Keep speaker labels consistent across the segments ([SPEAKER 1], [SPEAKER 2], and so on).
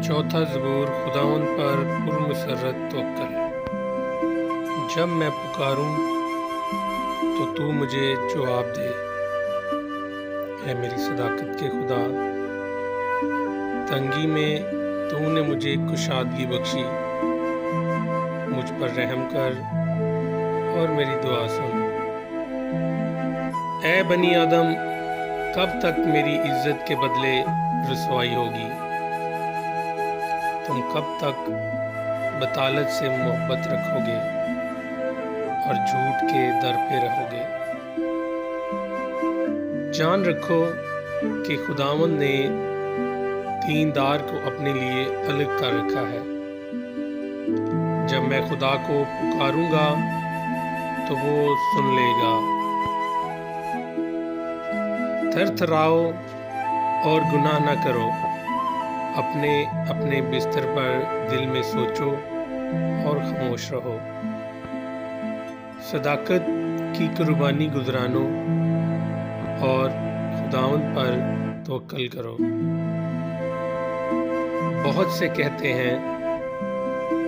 [SPEAKER 1] चौथा ज़बूर खुदावंद पर पुरमसरत तवक्कुल। जब मैं पुकारूं तो तू मुझे जवाब दे, है मेरी सदाकत के खुदा। तंगी में तूने मुझे कुशादगी बख्शी, मुझ पर रहम कर और मेरी दुआ सुन। ए बनी आदम, कब तक मेरी इज्जत के बदले रसवाई होगी? तुम कब तक बतालत से मोहब्बत रखोगे और झूठ के दर पे रहोगे? जान रखो कि खुदावंद ने दीनदार को अपने लिए अलग कर रखा है। जब मैं खुदा को पुकारूंगा तो वो सुन लेगा। थरथराओ और गुनाह न करो, अपने अपने बिस्तर पर दिल में सोचो और खामोश रहो। सदाकत की कुर्बानी गुजरानो और खुदावंद पर तवक्कुल करो। बहुत से कहते हैं,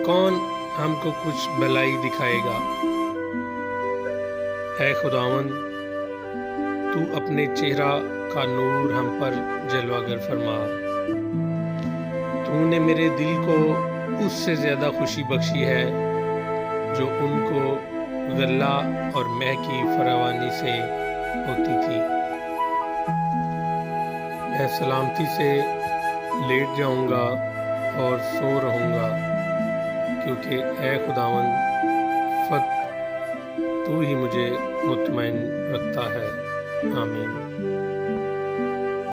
[SPEAKER 1] कौन हमको कुछ भलाई दिखाएगा? ऐ खुदावंद, तू अपने चेहरा का नूर हम पर जलवागर फरमा। तूने मेरे दिल को उससे ज़्यादा खुशी बख्शी है जो उनको गल्ला और मैह की फरावानी से होती थी। मैं सलामती से लेट जाऊंगा और सो रहूंगा, क्योंकि ऐ खुदावंद, फक्त तू ही मुझे मुतमईन रखता है। आमीन।